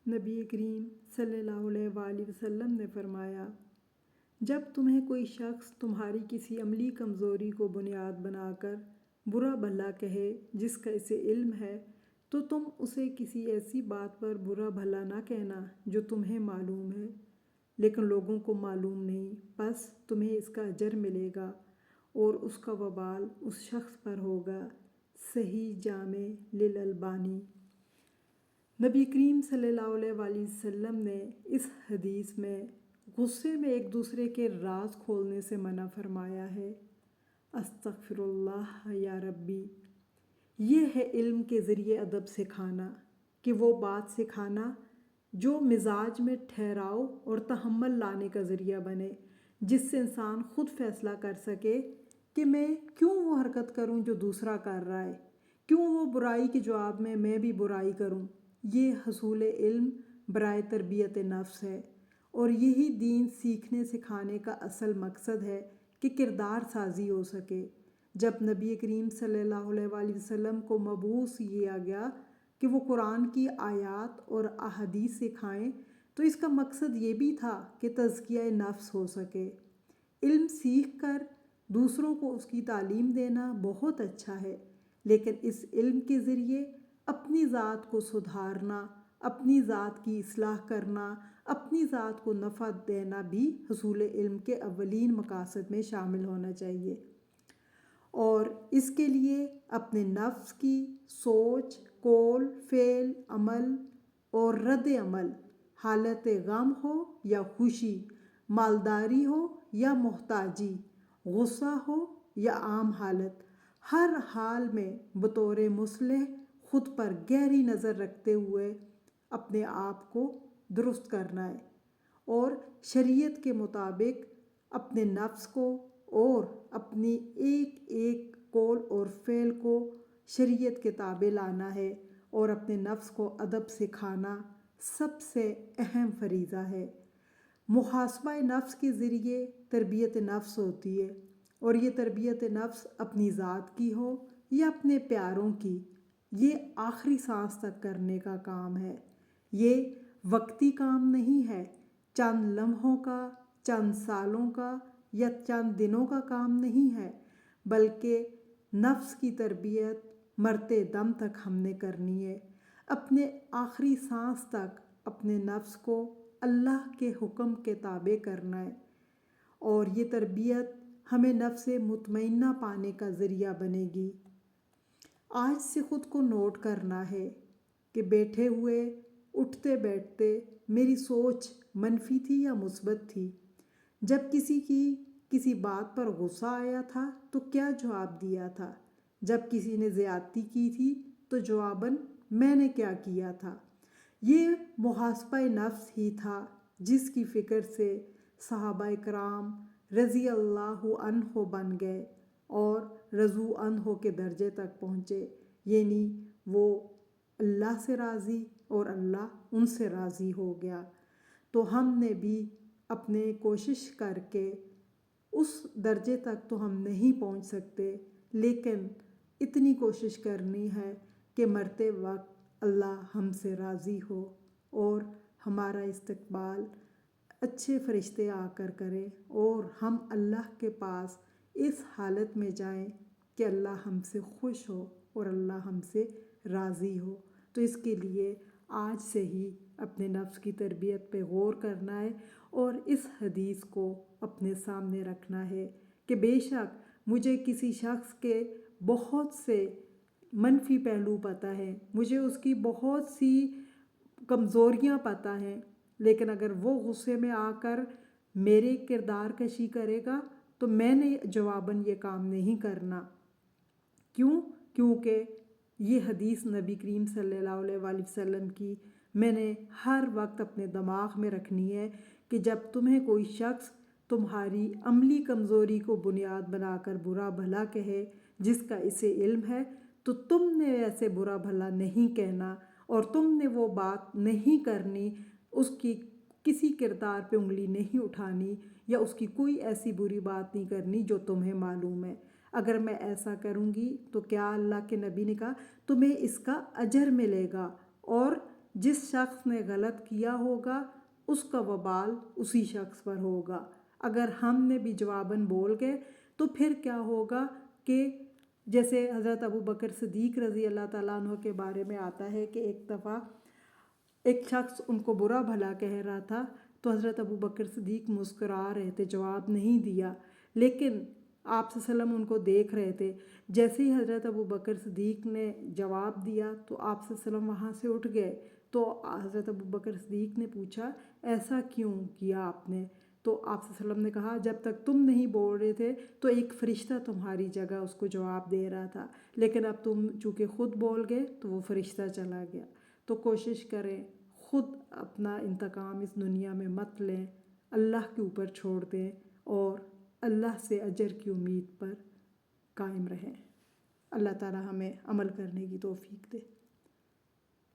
نبی کریم صلی اللہ علیہ وآلہ وسلم نے فرمایا، جب تمہیں کوئی شخص تمہاری کسی عملی کمزوری کو بنیاد بنا کر برا بھلا کہے جس کا اسے علم ہے، تو تم اسے کسی ایسی بات پر برا بھلا نہ کہنا جو تمہیں معلوم ہے لیکن لوگوں کو معلوم نہیں، پس تمہیں اس کا اجر ملے گا اور اس کا وبال اس شخص پر ہوگا۔ صحیح جامع للالبانی۔ نبی کریم صلی اللہ علیہ وآلہ وسلم نے اس حدیث میں غصے میں ایک دوسرے کے راز کھولنے سے منع فرمایا ہے۔ استغفر اللہ یا ربی۔ یہ ہے علم کے ذریعے ادب سکھانا کہ وہ بات سکھانا جو مزاج میں ٹھہراؤ اور تحمل لانے کا ذریعہ بنے، جس سے انسان خود فیصلہ کر سکے کہ میں کیوں وہ حرکت کروں جو دوسرا کر رہا ہے، کیوں وہ برائی کے جواب میں بھی برائی کروں۔ یہ حصول علم برائے تربیت نفس ہے، اور یہی دین سیکھنے سکھانے کا اصل مقصد ہے کہ کردار سازی ہو سکے۔ جب نبی کریم صلی اللہ علیہ وآلہ وسلم کو مبعوث کیا گیا کہ وہ قرآن کی آیات اور احادیث سکھائیں، تو اس کا مقصد یہ بھی تھا کہ تزکیہ نفس ہو سکے۔ علم سیکھ کر دوسروں کو اس کی تعلیم دینا بہت اچھا ہے، لیکن اس علم کے ذریعے اپنی ذات کو سدھارنا، اپنی ذات کی اصلاح کرنا، اپنی ذات کو نفع دینا بھی حصول علم کے اولین مقاصد میں شامل ہونا چاہیے، اور اس کے لیے اپنے نفس کی سوچ، قول، فعل، عمل اور رد عمل، حالت غم ہو یا خوشی، مالداری ہو یا محتاجی، غصہ ہو یا عام حالت، ہر حال میں بطور مصلح خود پر گہری نظر رکھتے ہوئے اپنے آپ کو درست کرنا ہے، اور شریعت کے مطابق اپنے نفس کو اور اپنی ایک ایک قول اور فعل کو شریعت کے تابع لانا ہے، اور اپنے نفس کو ادب سکھانا سب سے اہم فریضہ ہے۔ محاسبہ نفس کے ذریعے تربیت نفس ہوتی ہے، اور یہ تربیت نفس اپنی ذات کی ہو یا اپنے پیاروں کی، یہ آخری سانس تک کرنے کا کام ہے۔ یہ وقتی کام نہیں ہے، چند لمحوں کا، چند سالوں کا یا چند دنوں کا کام نہیں ہے، بلکہ نفس کی تربیت مرتے دم تک ہم نے کرنی ہے۔ اپنے آخری سانس تک اپنے نفس کو اللہ کے حکم کے تابع کرنا ہے، اور یہ تربیت ہمیں نفس مطمئنہ پانے کا ذریعہ بنے گی۔ آج سے خود کو نوٹ کرنا ہے کہ بیٹھے ہوئے، اٹھتے بیٹھتے میری سوچ منفی تھی یا مثبت تھی۔ جب کسی بات پر غصہ آیا تھا تو کیا جواب دیا تھا؟ جب کسی نے زیادتی کی تھی تو جواباً میں نے کیا کیا تھا؟ یہ محاسبہ نفس ہی تھا جس کی فکر سے صحابہ کرام رضی اللہ عنہ بن گئے اور رضو عنہ کے درجے تک پہنچے، یعنی وہ اللہ سے راضی اور اللہ ان سے راضی ہو گیا۔ تو ہم نے بھی اپنے کوشش کر کے اس درجے تک تو ہم نہیں پہنچ سکتے، لیکن اتنی کوشش کرنی ہے کہ مرتے وقت اللہ ہم سے راضی ہو اور ہمارا استقبال اچھے فرشتے آ کر کریں، اور ہم اللہ کے پاس اس حالت میں جائیں کہ اللہ ہم سے خوش ہو اور اللہ ہم سے راضی ہو۔ تو اس کے لیے آج سے ہی اپنے نفس کی تربیت پہ غور کرنا ہے، اور اس حدیث کو اپنے سامنے رکھنا ہے کہ بے شک مجھے کسی شخص کے بہت سے منفی پہلو پتہ ہیں، مجھے اس کی بہت سی کمزوریاں پتہ ہیں، لیکن اگر وہ غصے میں آ کر میرے کردار کشی کرے گا تو میں نے جواباً یہ کام نہیں کرنا۔ کیونکہ یہ حدیث نبی کریم صلی اللہ علیہ وآلہ وسلم کی میں نے ہر وقت اپنے دماغ میں رکھنی ہے کہ جب تمہیں کوئی شخص تمہاری عملی کمزوری کو بنیاد بنا کر برا بھلا کہے جس کا اسے علم ہے، تو تم نے ایسے برا بھلا نہیں کہنا، اور تم نے وہ بات نہیں کرنی، اس کی کسی کردار پہ انگلی نہیں اٹھانی، یا اس کی کوئی ایسی بری بات نہیں کرنی جو تمہیں معلوم ہے۔ اگر میں ایسا کروں گی تو کیا اللہ کے نبی نے کہا تمہیں اس کا اجر ملے گا، اور جس شخص نے غلط کیا ہوگا اس کا وبال اسی شخص پر ہوگا۔ اگر ہم نے بھی جواباً بول گئے تو پھر کیا ہوگا کہ جیسے حضرت ابو بکر صدیق رضی اللہ تعالیٰ عنہ کے بارے میں آتا ہے کہ ایک دفعہ ایک شخص ان کو برا بھلا کہہ رہا تھا تو حضرت ابو بکر صدیق مسکرا رہے تھے، جواب نہیں دیا، لیکن آپ صلی اللہ علیہ وسلم ان کو دیکھ رہے تھے۔ جیسے ہی حضرت ابو بکر صدیق نے جواب دیا تو آپ صلی اللہ علیہ وسلم وہاں سے اٹھ گئے۔ تو حضرت ابو بکر صدیق نے پوچھا ایسا کیوں کیا آپ نے؟ تو آپ صلی اللہ علیہ وسلم نے کہا جب تک تم نہیں بول رہے تھے تو ایک فرشتہ تمہاری جگہ اس کو جواب دے رہا تھا، لیکن اب تم چونکہ خود بول گئے تو وہ فرشتہ چلا گیا۔ تو کوشش کریں خود اپنا انتقام اس دنیا میں مت لیں، اللہ کے اوپر چھوڑ دیں اور اللہ سے اجر کی امید پر قائم رہیں۔ اللہ تعالی ہمیں عمل کرنے کی توفیق دے۔